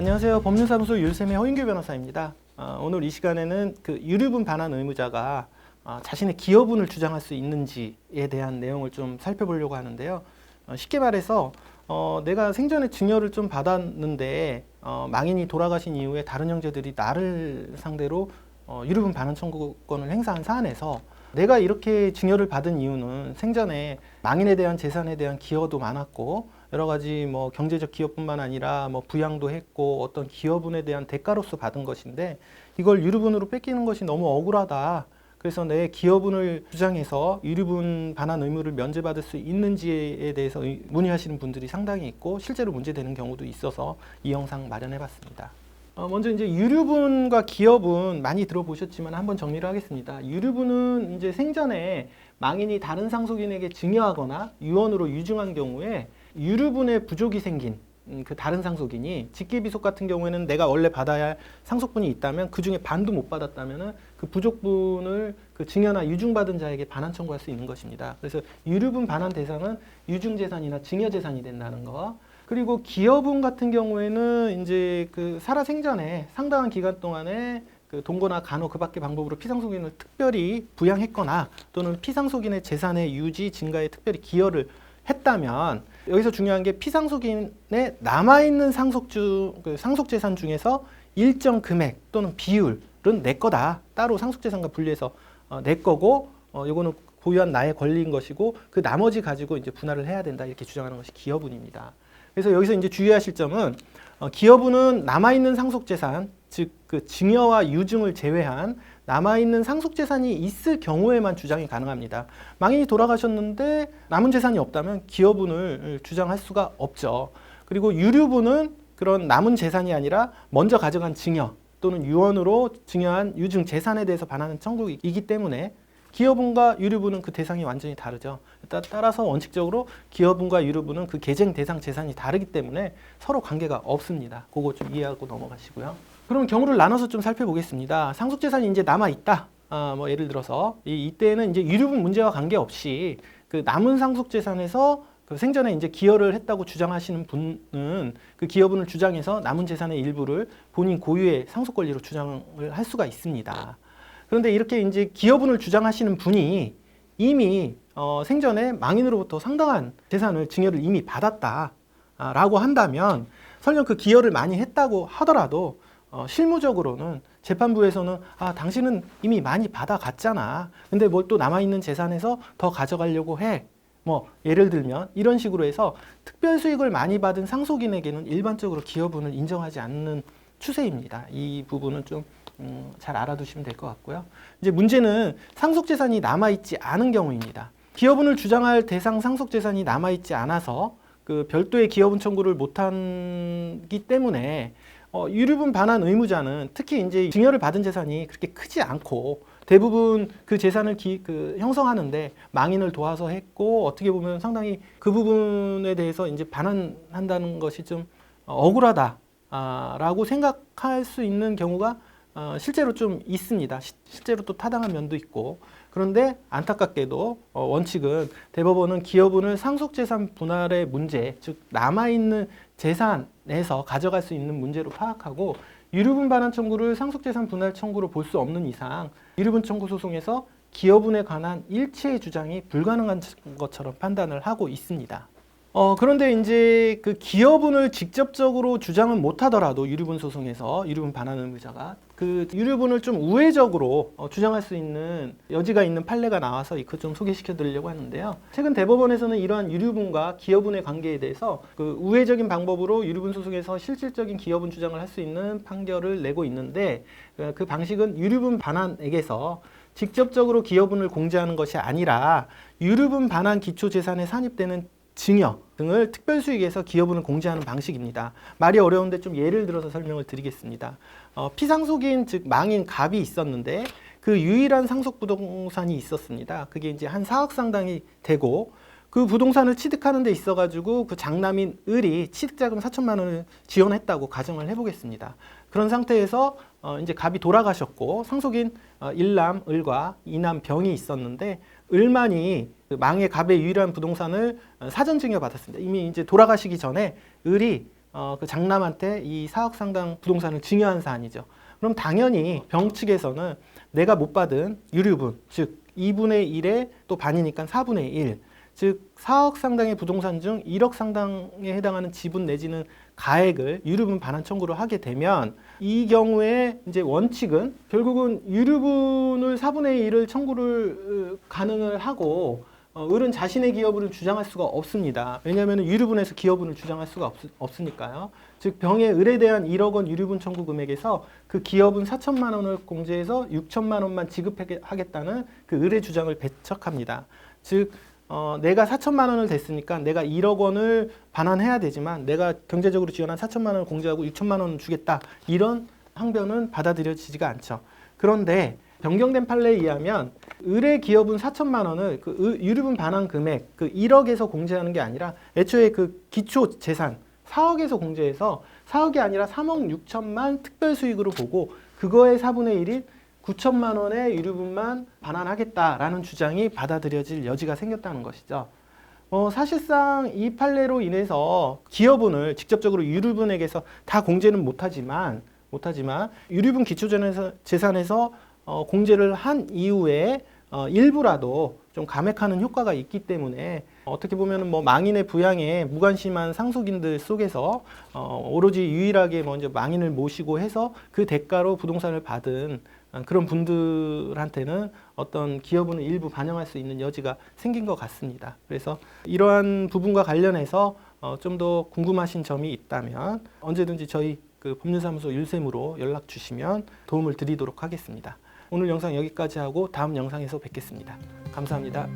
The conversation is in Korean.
안녕하세요. 법률사무소 율쌤의 허인규 변호사입니다. 오늘 이 시간에는 그 유류분 반환 의무자가 자신의 기여분을 주장할 수 있는지에 대한 내용을 좀 살펴보려고 하는데요. 쉽게 말해서 내가 생전에 증여를 좀 받았는데 망인이 돌아가신 이후에 다른 형제들이 나를 상대로 유류분 반환 청구권을 행사한 사안에서 내가 이렇게 증여를 받은 이유는 생전에 망인에 대한 재산에 대한 기여도 많았고 여러 가지 뭐 경제적 기여뿐만 아니라 뭐 부양도 했고 어떤 기여분에 대한 대가로서 받은 것인데 이걸 유류분으로 뺏기는 것이 너무 억울하다. 그래서 내 기여분을 주장해서 유류분 반환 의무를 면제받을 수 있는지에 대해서 문의하시는 분들이 상당히 있고 실제로 문제되는 경우도 있어서 이 영상 마련해봤습니다. 먼저 이제 유류분과 기여분 많이 들어보셨지만 한번 정리를 하겠습니다. 유류분은 이제 생전에 망인이 다른 상속인에게 증여하거나 유언으로 유증한 경우에 유류분의 부족이 생긴 그 다른 상속인이 직계비속 같은 경우에는 내가 원래 받아야 할 상속분이 있다면 그 중에 반도 못 받았다면 그 부족분을 그 증여나 유증받은 자에게 반환 청구할 수 있는 것입니다. 그래서 유류분 반환 대상은 유증재산이나 증여재산이 된다는 거. 그리고 기여분 같은 경우에는 이제 그 살아 생전에 상당한 기간 동안에 그 동거나 간호 그 밖의 방법으로 피상속인을 특별히 부양했거나 또는 피상속인의 재산의 유지 증가에 특별히 기여를 했다면 여기서 중요한 게 피상속인의 남아있는 그 상속재산 중에서 일정 금액 또는 비율은 내 거다. 따로 상속재산과 분리해서 내 거고 이거는 고유한 나의 권리인 것이고 그 나머지 가지고 이제 분할을 해야 된다. 이렇게 주장하는 것이 기여분입니다. 그래서 여기서 이제 주의하실 점은 기여분은 남아있는 상속재산, 즉 그 증여와 유증을 제외한 남아있는 상속재산이 있을 경우에만 주장이 가능합니다. 망인이 돌아가셨는데 남은 재산이 없다면 기여분을 주장할 수가 없죠. 그리고 유류분은 그런 남은 재산이 아니라 먼저 가져간 증여 또는 유언으로 증여한 유증 재산에 대해서 반하는 청구이기 때문에 기여분과 유류분은 그 대상이 완전히 다르죠. 따라서 원칙적으로 기여분과 유류분은 그 계쟁 대상 재산이 다르기 때문에 서로 관계가 없습니다. 그거 좀 이해하고 넘어가시고요. 그럼 경우를 나눠서 좀 살펴보겠습니다. 상속재산이 이제 남아있다. 뭐 예를 들어서 이때는 이제 유류분 문제와 관계없이 그 남은 상속재산에서 그 생전에 이제 기여를 했다고 주장하시는 분은 그 기여분을 주장해서 남은 재산의 일부를 본인 고유의 상속 권리로 주장을 할 수가 있습니다. 그런데 이렇게 이제 기여분을 주장하시는 분이 이미 생전에 망인으로부터 상당한 재산을 증여를 이미 받았다라고 한다면 설령 그 기여를 많이 했다고 하더라도 실무적으로는 재판부에서는 당신은 이미 많이 받아갔잖아. 근데 뭘 또 남아있는 재산에서 더 가져가려고 해. 뭐 예를 들면 이런 식으로 해서 특별수익을 많이 받은 상속인에게는 일반적으로 기여분을 인정하지 않는 추세입니다. 이 부분은 좀 잘 알아두시면 될 것 같고요. 이제 문제는 상속재산이 남아있지 않은 경우입니다. 기여분을 주장할 대상 상속재산이 남아있지 않아서 그 별도의 기여분 청구를 못하기 때문에 유류분 반환 의무자는 특히 이제 증여를 받은 재산이 그렇게 크지 않고 대부분 그 재산을 형성하는데 망인을 도와서 했고 어떻게 보면 상당히 그 부분에 대해서 이제 반환한다는 것이 좀 억울하다라고 생각할 수 있는 경우가 실제로 좀 있습니다. 실제로 또 타당한 면도 있고 그런데 안타깝게도 원칙은 대법원은 기여분을 상속재산 분할의 문제, 즉 남아있는 재산에서 가져갈 수 있는 문제로 파악하고 유류분 반환 청구를 상속재산 분할 청구로 볼 수 없는 이상 유류분 청구 소송에서 기여분에 관한 일체의 주장이 불가능한 것처럼 판단을 하고 있습니다. 그런데 이제 그 기여분을 직접적으로 주장은 못하더라도 유류분 소송에서 유류분 반환 의무자가 그 유류분을 좀 우회적으로 주장할 수 있는 여지가 있는 판례가 나와서 이거 좀 소개시켜 드리려고 하는데요. 최근 대법원에서는 이러한 유류분과 기여분의 관계에 대해서 그 우회적인 방법으로 유류분 소송에서 실질적인 기여분 주장을 할 수 있는 판결을 내고 있는데 그 방식은 유류분 반환액에서 직접적으로 기여분을 공제하는 것이 아니라 유류분 반환 기초재산에 산입되는 증여 등을 특별수익에서 기여분을 공제하는 방식입니다. 말이 어려운데 좀 예를 들어서 설명을 드리겠습니다. 피상속인 즉 망인 갑이 있었는데 그 유일한 상속 부동산이 있었습니다. 그게 이제 한 4억 상당이 되고 그 부동산을 취득하는 데 있어가지고 그 장남인 을이 취득자금 4천만 원을 지원했다고 가정을 해보겠습니다. 그런 상태에서 이제 갑이 돌아가셨고 상속인 일남 을과 이남 병이 있었는데 을만이 그 망의 갑의 유일한 부동산을 사전 증여 받았습니다. 이미 이제 돌아가시기 전에 을이 그 장남한테 이 4억 상당 부동산을 증여한 사안이죠. 그럼 당연히 병 측에서는 내가 못 받은 유류분, 즉 2분의 1의 또 반이니까 4분의 1, 즉 4억 상당의 부동산 중 1억 상당에 해당하는 지분 내지는 가액을 유류분 반환 청구를 하게 되면 이 경우에 이제 원칙은 결국은 유류분을 4분의 1을 청구를 가능을 하고 을은 자신의 기여분을 주장할 수가 없습니다. 왜냐하면 유류분에서 기여분을 주장할 수가 없으니까요. 즉 병의 을에 대한 1억 원 유류분 청구 금액에서 그 기여분 4천만 원을 공제해서 6천만 원만 지급하겠다는 그 을의 주장을 배척합니다. 즉 내가 4천만 원을 댔으니까 내가 1억 원을 반환해야 되지만 내가 경제적으로 지원한 4천만 원을 공제하고 6천만 원을 주겠다. 이런 항변은 받아들여지지가 않죠. 그런데 변경된 판례에 의하면 을의 기여분 4천만 원을 그 유류분 반환 금액 그 1억에서 공제하는 게 아니라 애초에 그 기초 재산 4억에서 공제해서 4억이 아니라 3억 6천만 특별 수익으로 보고 그거의 4분의 1인 9천만 원의 유류분만 반환하겠다라는 주장이 받아들여질 여지가 생겼다는 것이죠. 사실상 이 판례로 인해서 기여분을 직접적으로 유류분에게서 다 공제는 못하지만 유류분 기초재산에서 공제를 한 이후에 일부라도 좀 감액하는 효과가 있기 때문에 어떻게 보면 뭐 망인의 부양에 무관심한 상속인들 속에서 오로지 유일하게 먼저 망인을 모시고 해서 그 대가로 부동산을 받은 그런 분들한테는 어떤 기여분을 일부 반영할 수 있는 여지가 생긴 것 같습니다. 그래서 이러한 부분과 관련해서 좀 더 궁금하신 점이 있다면 언제든지 저희 그 법률사무소 율셈으로 연락 주시면 도움을 드리도록 하겠습니다. 오늘 영상 여기까지 하고 다음 영상에서 뵙겠습니다. 감사합니다.